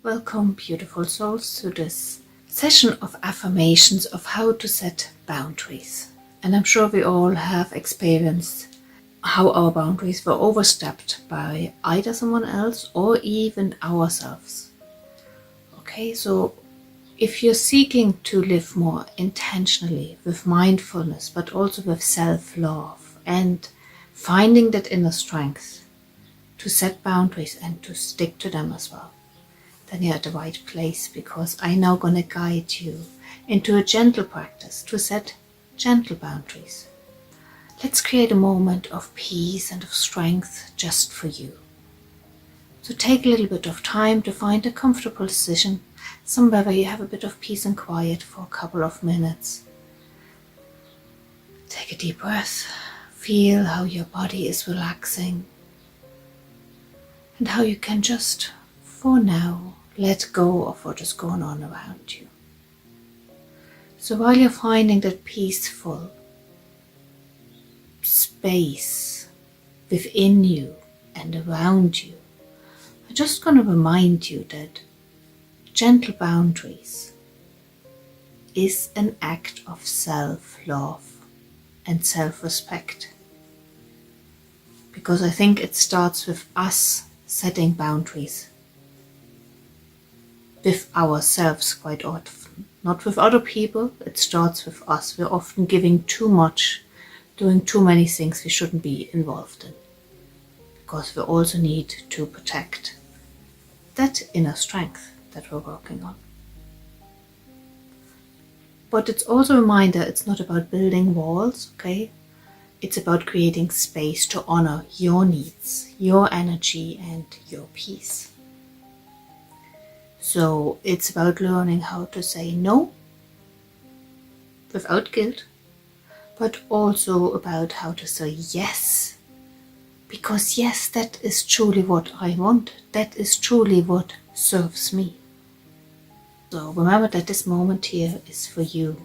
Welcome, beautiful souls, to this session of affirmations of how to set boundaries. And I'm sure we all have experienced how our boundaries were overstepped by either someone else or even ourselves. Okay, so if you're seeking to live more intentionally with mindfulness, but also with self-love and finding that inner strength to set boundaries and to stick to them as well, then you're at the right place, because I'm now going to guide you into a gentle practice to set gentle boundaries. Let's create a moment of peace and of strength just for you. So take a little bit of time to find a comfortable position, somewhere where you have a bit of peace and quiet for a couple of minutes. Take a deep breath, feel how your body is relaxing and how you can just, for now, let go of what is going on around you. So while you're finding that peaceful space within you and around you, I'm just going to remind you that gentle boundaries is an act of self-love and self-respect. Because I think it starts with us setting boundaries with ourselves quite often, not with other people. It starts with us. We're often giving too much, doing too many things we shouldn't be involved in, because we also need to protect that inner strength that we're working on. But it's also a reminder, it's not about building walls, okay? It's about creating space to honor your needs, your energy, and your peace. So it's about learning how to say no without guilt, but also about how to say yes. Because yes, that is truly what I want. That is truly what serves me. So remember that this moment here is for you.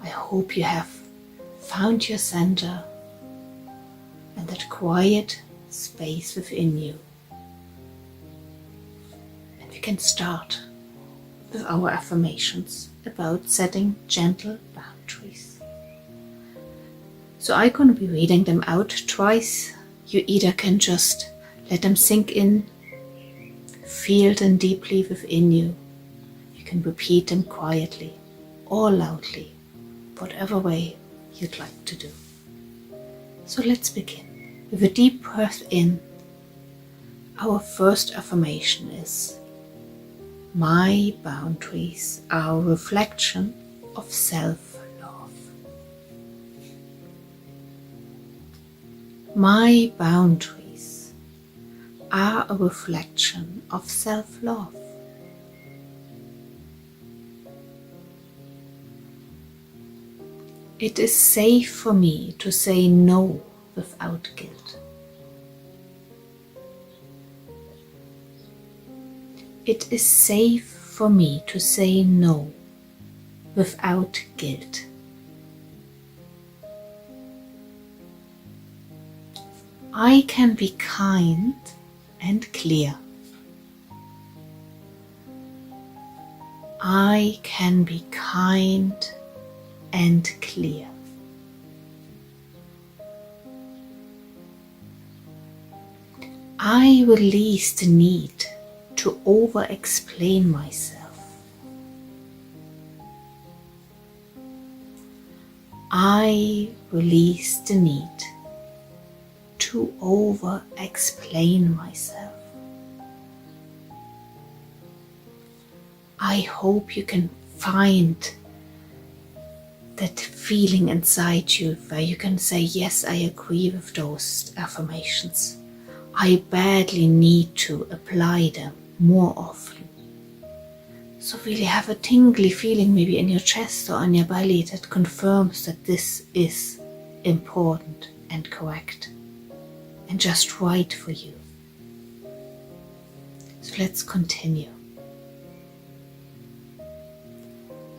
I hope you have found your center and that quiet space within you. We can start with our affirmations about setting gentle boundaries. So I'm going to be reading them out twice. You either can just let them sink in, feel them deeply within you. You can repeat them quietly or loudly, whatever way you'd like to do. So let's begin. With a deep breath in, our first affirmation is: my boundaries are a reflection of self-love. My boundaries are a reflection of self-love. It is safe for me to say no without guilt. It is safe for me to say no without guilt. I can be kind and clear. I can be kind and clear. I release the need to over-explain myself. I release the need to over-explain myself. I hope you can find that feeling inside you where you can say, yes, I agree with those affirmations. I badly need to apply them more often. So really have a tingly feeling maybe in your chest or on your belly that confirms that this is important and correct and just right for you. So let's continue.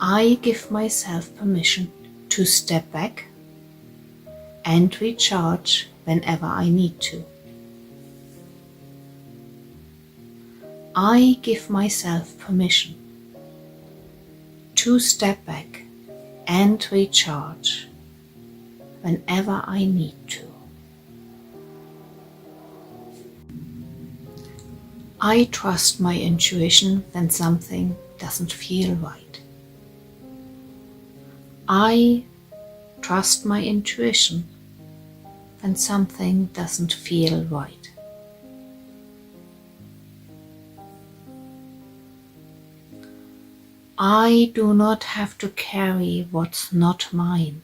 I give myself permission to step back and recharge whenever I need to. I give myself permission to step back and recharge whenever I need to. I trust my intuition when something doesn't feel right. I trust my intuition when something doesn't feel right. I do not have to carry what's not mine.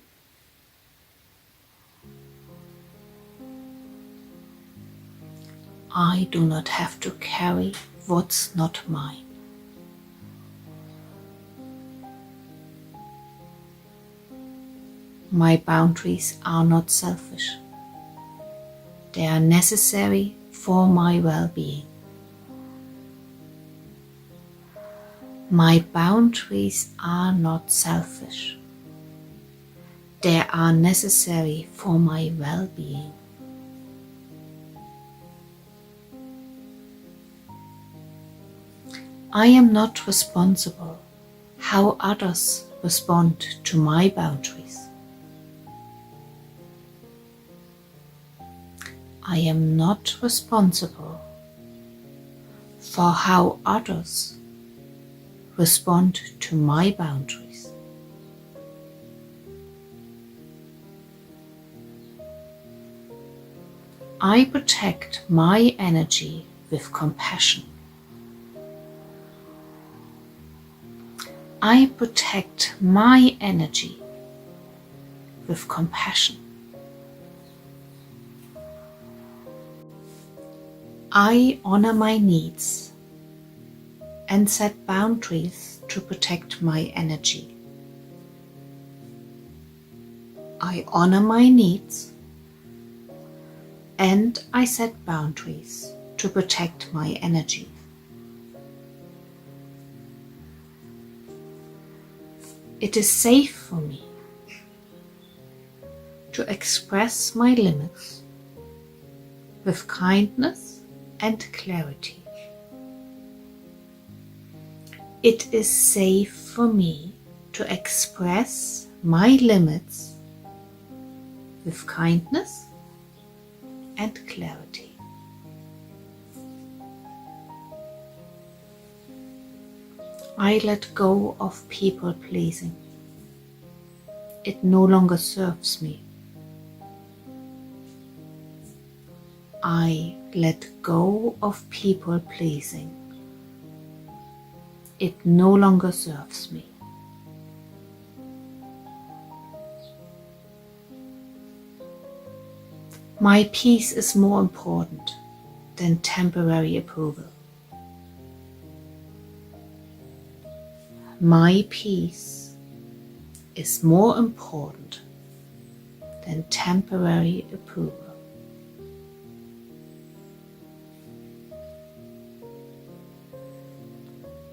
I do not have to carry what's not mine. My boundaries are not selfish. They are necessary for my well-being. My boundaries are not selfish. They are necessary for my well-being. I am not responsible how others respond to my boundaries. I am not responsible for how others respond to my boundaries. I protect my energy with compassion. I protect my energy with compassion. I honor my needs and set boundaries to protect my energy. I honor my needs and I set boundaries to protect my energy. It is safe for me to express my limits with kindness and clarity. It is safe for me to express my limits with kindness and clarity. I let go of people pleasing. It no longer serves me. I let go of people pleasing. It no longer serves me. My peace is more important than temporary approval. My peace is more important than temporary approval.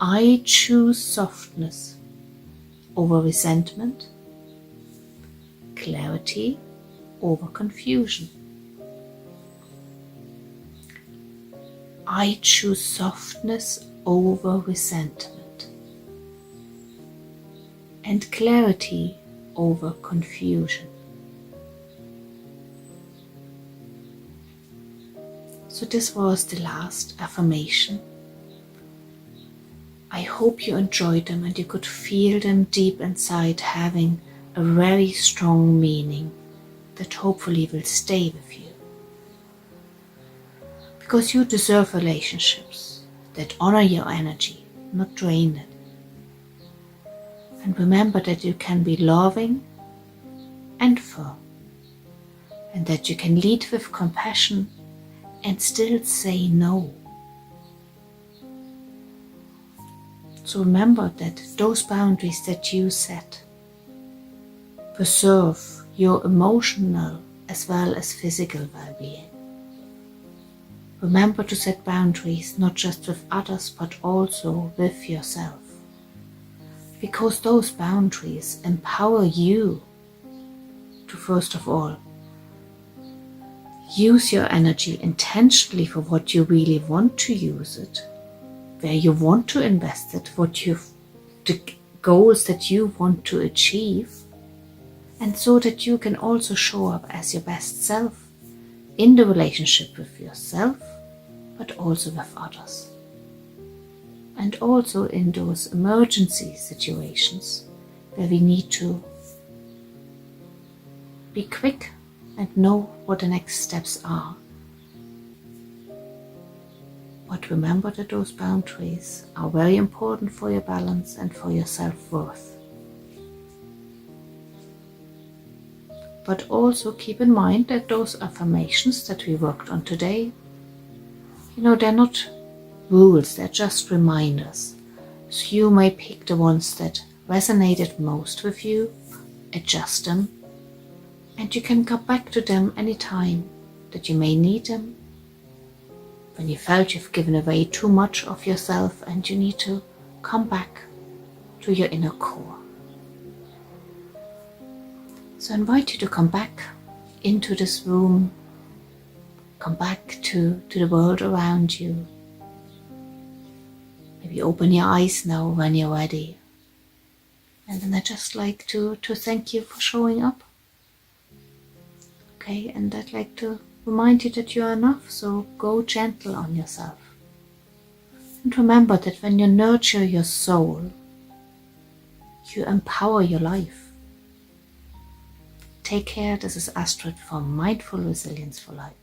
I choose softness over resentment, clarity over confusion. I choose softness over resentment and clarity over confusion. So this was the last affirmation. I hope you enjoyed them and you could feel them deep inside having a very strong meaning that hopefully will stay with you. Because you deserve relationships that honor your energy, not drain it. And remember that you can be loving and firm, and that you can lead with compassion and still say no. So remember that those boundaries that you set preserve your emotional as well as physical well-being. Remember to set boundaries not just with others but also with yourself, because those boundaries empower you to first of all use your energy intentionally for what you really want to use it, where you want to invest it, the goals that you want to achieve, and so that you can also show up as your best self in the relationship with yourself, but also with others. And also in those emergency situations where we need to be quick and know what the next steps are. But remember that those boundaries are very important for your balance and for your self-worth. But also keep in mind that those affirmations that we worked on today, they're not rules, they're just reminders. So you may pick the ones that resonated most with you, adjust them, and you can come back to them anytime that you may need them, when you felt you've given away too much of yourself and you need to come back to your inner core. So I invite you to come back into this room, come back to the world around you. Maybe open your eyes now when you're ready. And then I'd just like to thank you for showing up. Okay, and I'd like to remind you that you are enough, so go gentle on yourself. And remember that when you nurture your soul, you empower your life. Take care. This is Astrid from Mindful Resilience for Life.